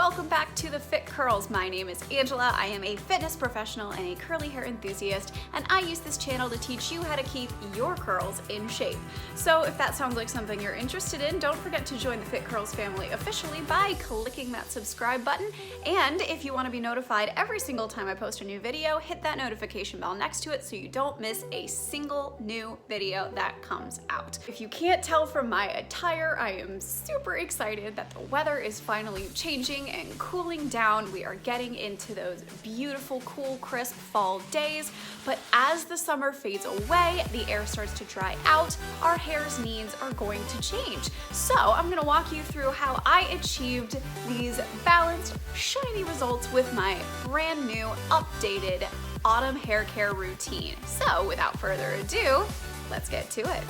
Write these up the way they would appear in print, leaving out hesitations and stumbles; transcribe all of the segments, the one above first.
welcome back to the Fit Curls. My name is Angela. I am a fitness professional and a curly hair enthusiast, and I use this channel to teach you how to keep your curls in shape. So if that sounds like something you're interested in, don't forget to join the Fit Curls family officially by clicking that subscribe button. And if you want to be notified every single time I post a new video, hit that notification bell next to it so you don't miss a single new video that comes out. If you can't tell from my attire, I am super excited that the weather is finally changing and cooling down. We are getting into those beautiful, cool, crisp fall days. But as the summer fades away, the air starts to dry out, our hair's needs are going to change. So I'm gonna walk you through how I achieved these balanced, shiny results with my brand new, updated autumn hair care routine. So without further ado, let's get to it.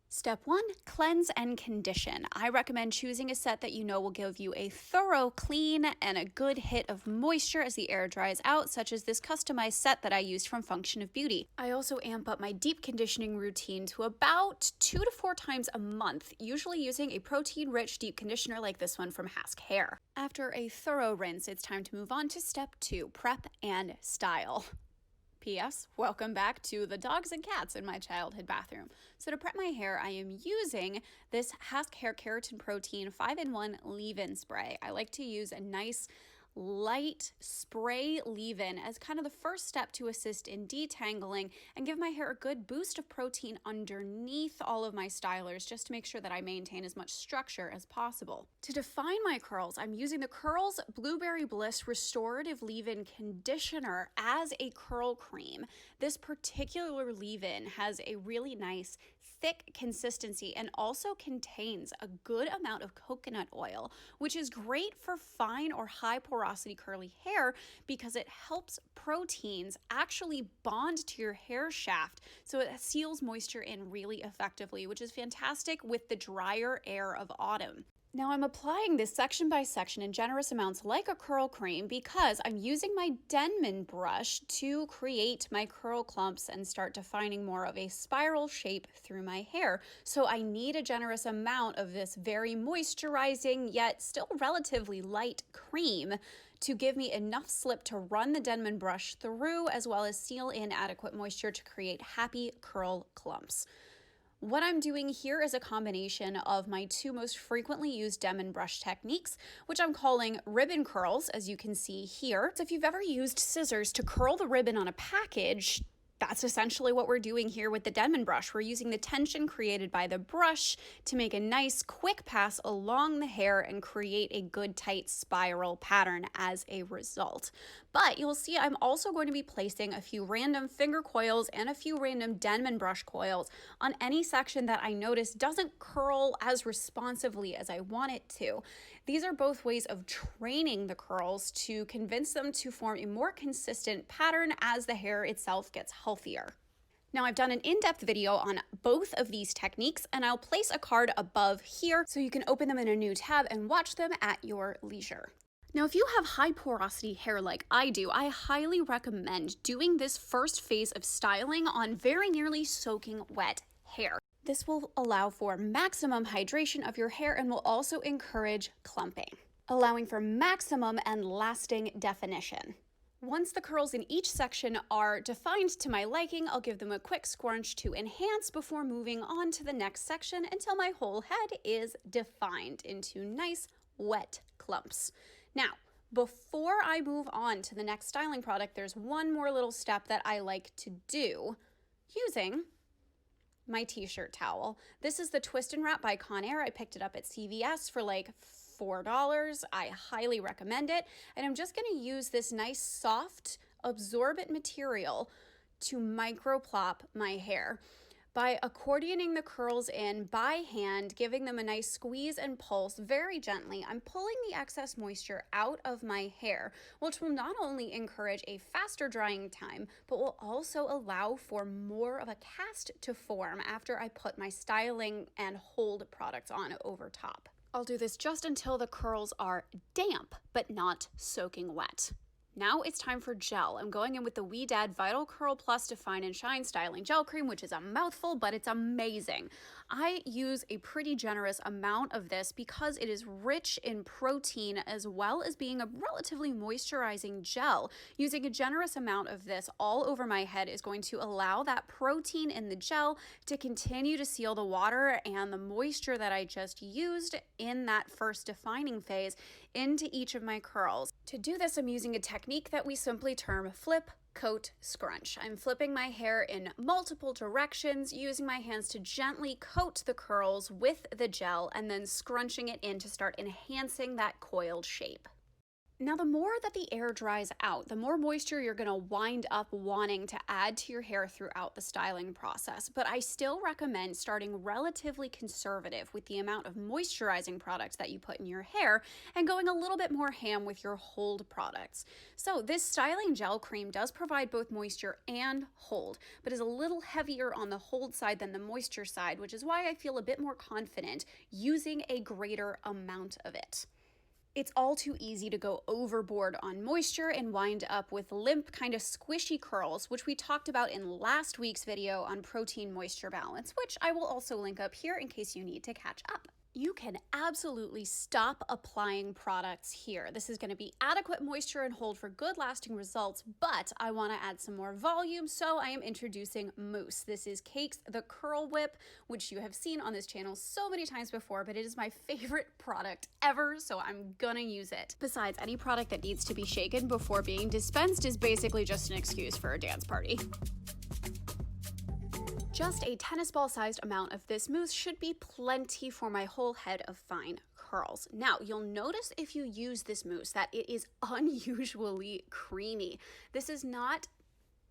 Step 1, cleanse and condition. I recommend choosing a set that you know will give you a thorough clean and a good hit of moisture as the air dries out, such as this customized set that I used from Function of Beauty. I also amp up my deep conditioning routine to about 2 to 4 times a month, usually using a protein-rich deep conditioner like this one from Hask Hair. After a thorough rinse, it's time to move on to step 2, prep and style. P.S. Welcome back to the dogs and cats in my childhood bathroom. So to prep my hair, I am using this Hask Hair Keratin Protein 5-in-1 leave-in spray. I like to use a nice light spray leave-in as kind of the first step to assist in detangling and give my hair a good boost of protein underneath all of my stylers, just to make sure that I maintain as much structure as possible. To define my curls, I'm using the Curls Blueberry Bliss Restorative Leave-In Conditioner as a curl cream. This particular leave-in has a really nice thick consistency and also contains a good amount of coconut oil, which is great for fine or high porosity curly hair because it helps proteins actually bond to your hair shaft, so it seals moisture in really effectively, which is fantastic with the drier air of autumn. Now I'm applying this section by section in generous amounts like a curl cream because I'm using my Denman brush to create my curl clumps and start defining more of a spiral shape through my hair. So I need a generous amount of this very moisturizing yet still relatively light cream to give me enough slip to run the Denman brush through, as well as seal in adequate moisture to create happy curl clumps. What I'm doing here is a combination of my 2 most frequently used Denman brush techniques, which I'm calling ribbon curls, as you can see here. So if you've ever used scissors to curl the ribbon on a package, that's essentially what we're doing here with the Denman brush. We're using the tension created by the brush to make a nice quick pass along the hair and create a good tight spiral pattern as a result. But you'll see I'm also going to be placing a few random finger coils and a few random Denman brush coils on any section that I notice doesn't curl as responsively as I want it to. These are both ways of training the curls to convince them to form a more consistent pattern as the hair itself gets healthier. Now I've done an in-depth video on both of these techniques, and I'll place a card above here so you can open them in a new tab and watch them at your leisure. Now, if you have high porosity hair like I do, I highly recommend doing this first phase of styling on very nearly soaking wet hair. This will allow for maximum hydration of your hair and will also encourage clumping, allowing for maximum and lasting definition. Once the curls in each section are defined to my liking, I'll give them a quick scrunch to enhance before moving on to the next section until my whole head is defined into nice wet clumps. Now, before I move on to the next styling product, there's one more little step that I like to do using my t-shirt towel. This is the Twist and Wrap by Conair. I picked it up at CVS for like $4. I highly recommend it. And I'm just gonna use this nice soft absorbent material to microplop my hair. By accordioning the curls in by hand, giving them a nice squeeze and pulse very gently, I'm pulling the excess moisture out of my hair, which will not only encourage a faster drying time, but will also allow for more of a cast to form after I put my styling and hold products on over top. I'll do this just until the curls are damp, but not soaking wet. Now it's time for gel. I'm going in with the Ouidad Vital Curl Plus Define and Shine Styling Gel Cream, which is a mouthful, but it's amazing. I use a pretty generous amount of this because it is rich in protein as well as being a relatively moisturizing gel. Using a generous amount of this all over my head is going to allow that protein in the gel to continue to seal the water and the moisture that I just used in that first defining phase into each of my curls. To do this, I'm using a technique that we simply term flip, coat, scrunch. I'm flipping my hair in multiple directions, using my hands to gently coat the curls with the gel and then scrunching it in to start enhancing that coiled shape. Now, the more that the air dries out, the more moisture you're going to wind up wanting to add to your hair throughout the styling process. But I still recommend starting relatively conservative with the amount of moisturizing products that you put in your hair and going a little bit more ham with your hold products. So this styling gel cream does provide both moisture and hold, but is a little heavier on the hold side than the moisture side, which is why I feel a bit more confident using a greater amount of it. It's all too easy to go overboard on moisture and wind up with limp, kind of squishy curls, which we talked about in last week's video on protein moisture balance, which I will also link up here in case you need to catch up. You can absolutely stop applying products here. This is going to be adequate moisture and hold for good lasting results, but I want to add some more volume, so I am introducing mousse. This is Cake's The Curl Whip, which you have seen on this channel so many times before, but it is my favorite product ever, so I'm gonna use it. Besides, any product that needs to be shaken before being dispensed is basically just an excuse for a dance party. Just a tennis ball sized amount of this mousse should be plenty for my whole head of fine curls. Now, you'll notice if you use this mousse that it is unusually creamy. This is not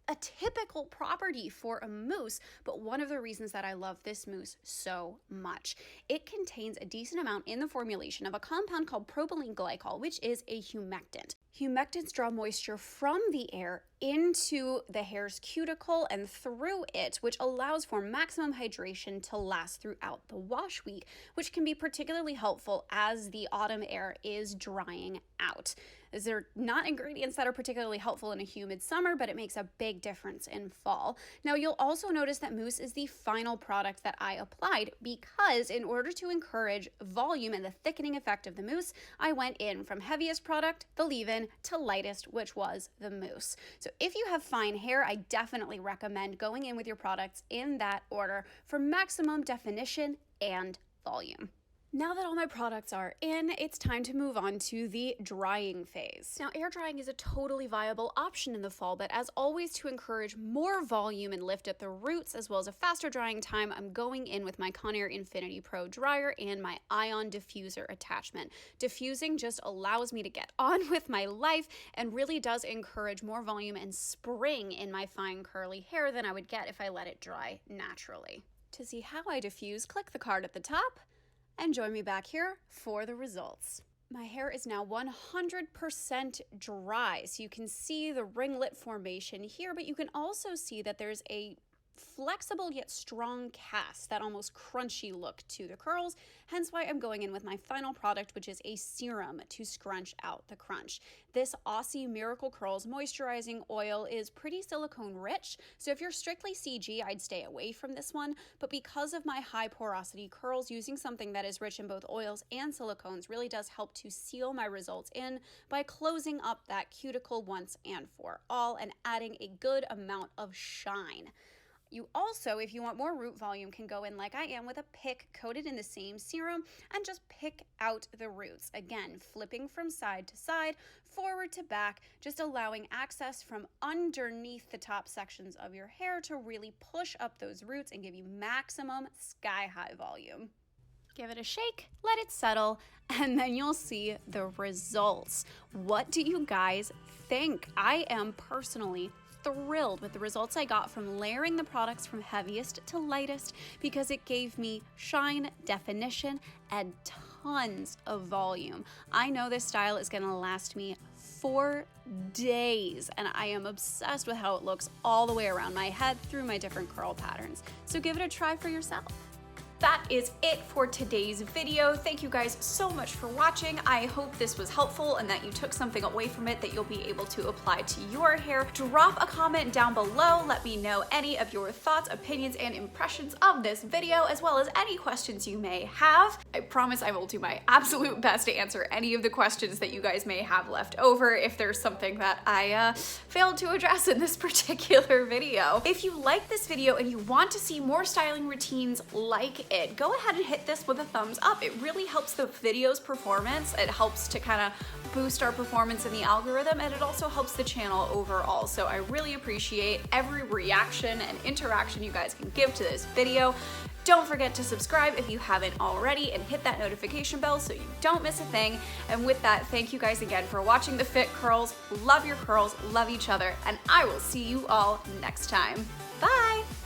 a typical property for a mousse, but one of the reasons that I love this mousse so much. It contains a decent amount in the formulation of a compound called propylene glycol, which is a humectant. Humectants draw moisture from the air into the hair's cuticle and through it, which allows for maximum hydration to last throughout the wash week, which can be particularly helpful as the autumn air is drying out. These are not ingredients that are particularly helpful in a humid summer, but it makes a big difference in fall. Now, you'll also notice that mousse is the final product that I applied because in order to encourage volume and the thickening effect of the mousse, I went in from heaviest product, the leave-in, to lightest, which was the mousse. So if you have fine hair, I definitely recommend going in with your products in that order for maximum definition and volume. Now that all my products are in, it's time to move on to the drying phase. Now, air drying is a totally viable option in the fall, but as always, to encourage more volume and lift at the roots, as well as a faster drying time, I'm going in with my Conair Infinity Pro dryer and my Ion diffuser attachment. Diffusing just allows me to get on with my life and really does encourage more volume and spring in my fine curly hair than I would get if I let it dry naturally. To see how I diffuse, click the card at the top and join me back here for the results. My hair is now 100% dry, so you can see the ringlet formation here, but you can also see that there's a flexible yet strong cast, that almost crunchy look to the curls, hence why I'm going in with my final product, which is a serum to scrunch out the crunch. This Aussie Miracle Curls moisturizing oil is pretty silicone rich, so if you're strictly CG, I'd stay away from this one, but because of my high porosity curls, using something that is rich in both oils and silicones really does help to seal my results in by closing up that cuticle once and for all and adding a good amount of shine. You also, if you want more root volume, can go in like I am with a pick coated in the same serum and just pick out the roots. Again, flipping from side to side, forward to back, just allowing access from underneath the top sections of your hair to really push up those roots and give you maximum sky-high volume. Give it a shake, let it settle, and then you'll see the results. What do you guys think? I am personally thrilled with the results I got from layering the products from heaviest to lightest because it gave me shine, definition, and tons of volume. I know this style is gonna last me 4 days, and I am obsessed with how it looks all the way around my head through my different curl patterns. So give it a try for yourself. that is it for today's video. Thank you guys so much for watching. I hope this was helpful and that you took something away from it that you'll be able to apply to your hair. Drop a comment down below. Let me know any of your thoughts, opinions, and impressions of this video, as well as any questions you may have. I promise I will do my absolute best to answer any of the questions that you guys may have left over if there's something that I failed to address in this particular video. If you like this video and you want to see more styling routines like it, go ahead and hit this with a thumbs up. It really helps the video's performance. It helps to kind of boost our performance in the algorithm, and it also helps the channel overall. So I really appreciate every reaction and interaction you guys can give to this video. Don't forget to subscribe if you haven't already and hit that notification bell so you don't miss a thing. And with that, thank you guys again for watching the Fit Curls. Love your curls, love each other, and I will see you all next time. Bye!